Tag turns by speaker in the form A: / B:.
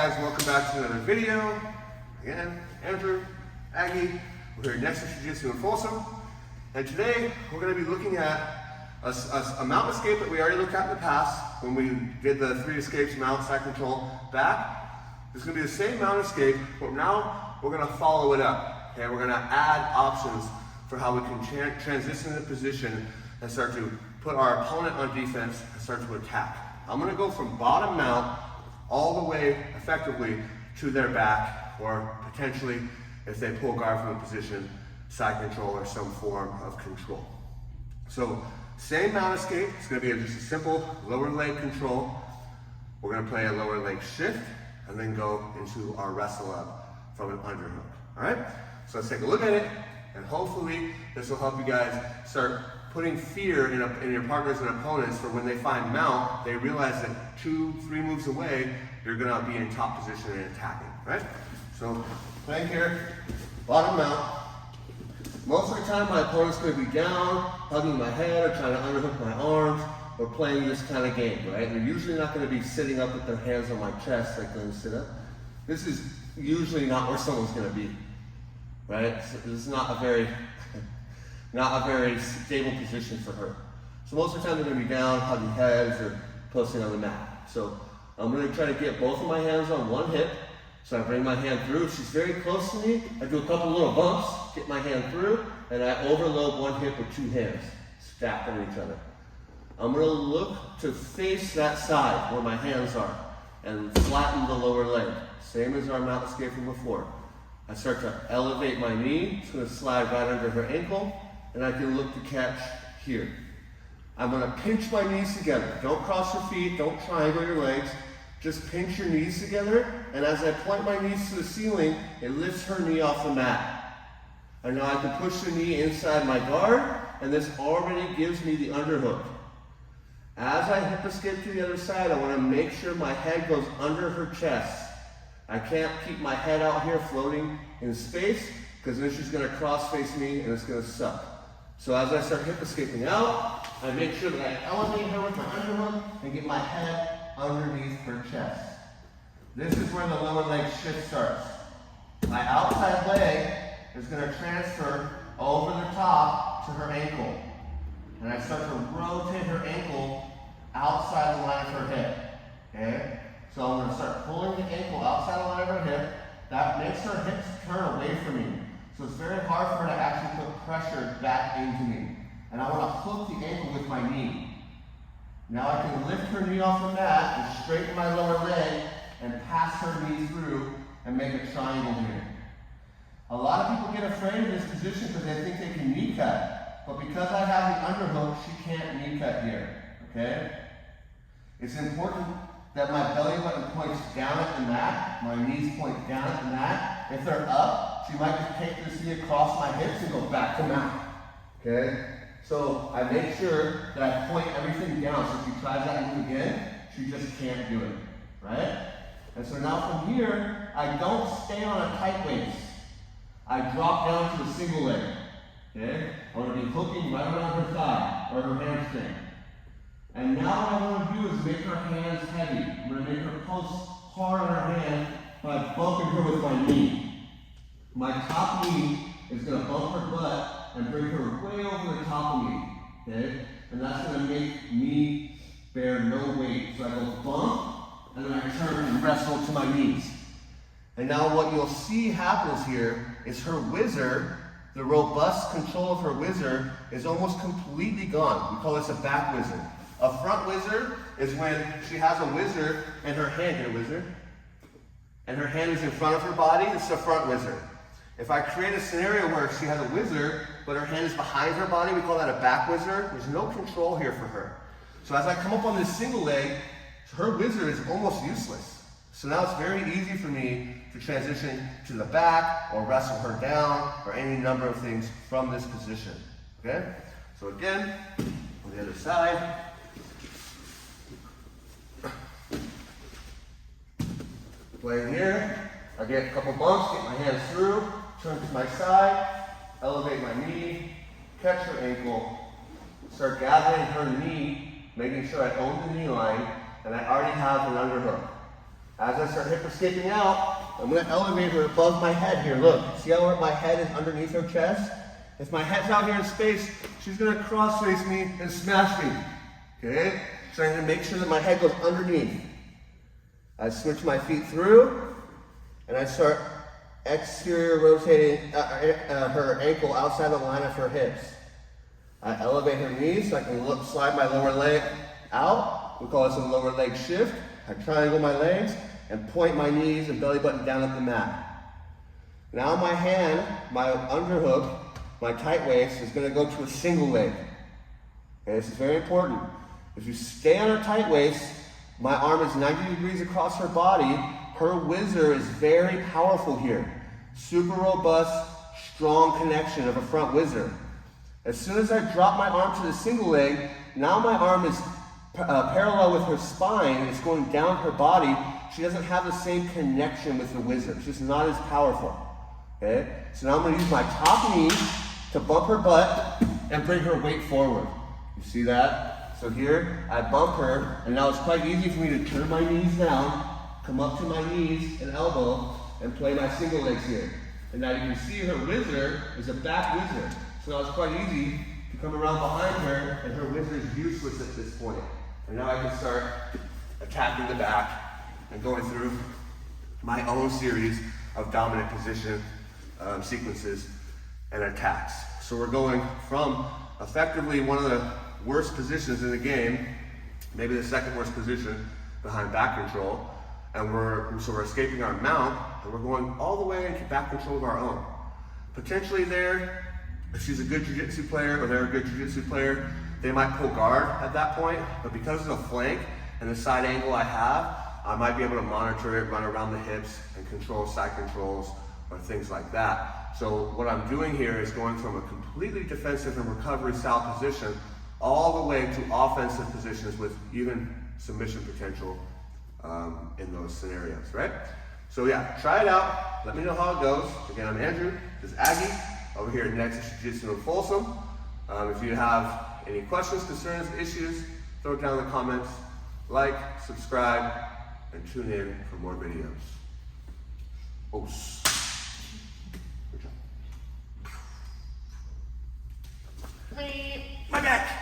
A: guys, welcome back to another video. Again, Andrew, Aggie, we're here next to Jiu-Jitsu in Folsom. And today, we're gonna be looking at a mount escape that we already looked at in the past when we did the 3 escapes, mount, side control, back. It's gonna be the same mount escape, but now we're gonna follow it up. Okay, we're gonna add options for how we can transition the position and start to put our opponent on defense and start to attack. I'm gonna go from bottom mount all the way effectively to their back, or potentially, if they pull guard from a position, side control or some form of control. So, same mount escape. It's gonna be just a simple lower leg control. We're gonna play a lower leg shift and then go into our wrestle up from an underhook. All right? So let's take a look at it, and hopefully this will help you guys start putting fear in your partners and opponents, for when they find mount, they realize that 2-3 moves away, you're gonna be in top position and attacking, right? So, playing here, bottom mount. Most of the time, my opponent's gonna be down, hugging my head, or trying to underhook my arms, or playing this kind of game, right? They're usually not gonna be sitting up with their hands on my chest like when they sit up. This is usually not where someone's gonna be, right? So this is not a very stable position for her. So most of the time they're gonna be down, hugging heads, or posting on the mat. So I'm gonna try to get both of my hands on one hip. So I bring my hand through. If she's very close to me, I do a couple little bumps, get my hand through, and I overload one hip with 2 hands, stacked on each other. I'm gonna look to face that side where my hands are and flatten the lower leg. Same as our mount escape from before. I start to elevate my knee. It's gonna slide right under her ankle, and I can look to catch here. I'm gonna pinch my knees together. Don't cross your feet, don't triangle your legs. Just pinch your knees together, and as I point my knees to the ceiling, it lifts her knee off the mat. And now I can push the knee inside my guard, and this already gives me the underhook. As I hip escape to the other side, I wanna make sure my head goes under her chest. I can't keep my head out here floating in space, because then she's gonna cross face me and it's gonna suck. So as I start hip escaping out, I make sure that I elevate her with my underhook and get my head underneath her chest. This is where the lower leg shift starts. My outside leg is gonna transfer over the top to her ankle. And I start to rotate her ankle outside the line of her hip, okay? So I'm gonna start pulling the ankle outside the line of her hip. That makes her hips turn away from me. So it's very hard for her to actually put pressure back into me. And I want to hook the ankle with my knee. Now I can lift her knee off the mat and straighten my lower leg and pass her knee through and make a triangle here. A lot of people get afraid of this position because they think they can knee cut. But because I have the underhook, she can't knee cut here, okay? It's important that my belly button points down at the mat, my knees point down at the mat. If they're up, she might just take this knee across my hips and go back to mat, okay? So I make sure that I point everything down, so if she tries that move again, she just can't do it, right? And so now from here, I don't stay on a tight waist. I drop down to a single leg, okay? I'm gonna be hooking right around her thigh, or her hamstring. And now what I want to do is make her hands heavy. I'm going to make her post hard on her hand by bumping her with my knee. My top knee is going to bump her butt and bring her way over the top of me, okay? And that's going to make me bear no weight. So I go bump, and then I turn and wrestle to my knees. And now what you'll see happens here is her whizzer, the robust control of her whizzer, is almost completely gone. We call this a back whizzer. A front whizzer is when she has a whizzer and her hand, get a whizzer, and her hand is in front of her body. This is a front whizzer. If I create a scenario where she has a whizzer, but her hand is behind her body, we call that a back whizzer. There's no control here for her. So as I come up on this single leg, her whizzer is almost useless. So now it's very easy for me to transition to the back or wrestle her down or any number of things from this position, okay? So again, on the other side, playing here, I get a couple bumps, get my hands through, turn to my side, elevate my knee, catch her ankle, start gathering her knee, making sure I own the knee line, and I already have an underhook. As I start hip escaping out, I'm going to elevate her above my head here. Look, see how my head is underneath her chest? If my head's out here in space, she's going to cross face me and smash me. Okay? So I'm going to make sure that my head goes underneath. I switch my feet through, and I start exterior rotating her ankle outside the line of her hips. I elevate her knees so I can slide my lower leg out. We call this a lower leg shift. I triangle my legs and point my knees and belly button down at the mat. Now my hand, my underhook, my tight waist is going to go to a single leg. Okay, this is very important. If you stay on her tight waist, my arm is 90 degrees across her body. Her whizzer is very powerful here. Super robust, strong connection of a front whizzer. As soon as I drop my arm to the single leg, now my arm is parallel with her spine. It's going down her body. She doesn't have the same connection with the whizzer. It's just not as powerful. Okay? So now I'm going to use my top knee to bump her butt and bring her weight forward. You see that? So here, I bump her, and now it's quite easy for me to turn my knees down, come up to my knees and elbow, and play my single legs here. And now you can see her whizzer is a back whizzer. So now it's quite easy to come around behind her, and her whizzer is useless at this point. And now I can start attacking the back and going through my own series of dominant position sequences and attacks. So we're going from effectively one of the worst positions in the game, maybe the second worst position behind back control, and we're escaping our mount, and we're going all the way into back control of our own. Potentially there, if she's a good jiu-jitsu player or they're a good jiu-jitsu player, they might pull guard at that point, but because of the flank and the side angle I have, I might be able to monitor it, run around the hips, and control side controls or things like that. So what I'm doing here is going from a completely defensive and recovery style position all the way to offensive positions with even submission potential in those scenarios, right? So yeah, try it out. Let me know how it goes. Again, I'm Andrew. This is Aggie over here at Nexus Jiu-Jitsu in Folsom. If you have any questions, concerns, issues, throw it down in the comments. Like, subscribe, and tune in for more videos. Good job. My back.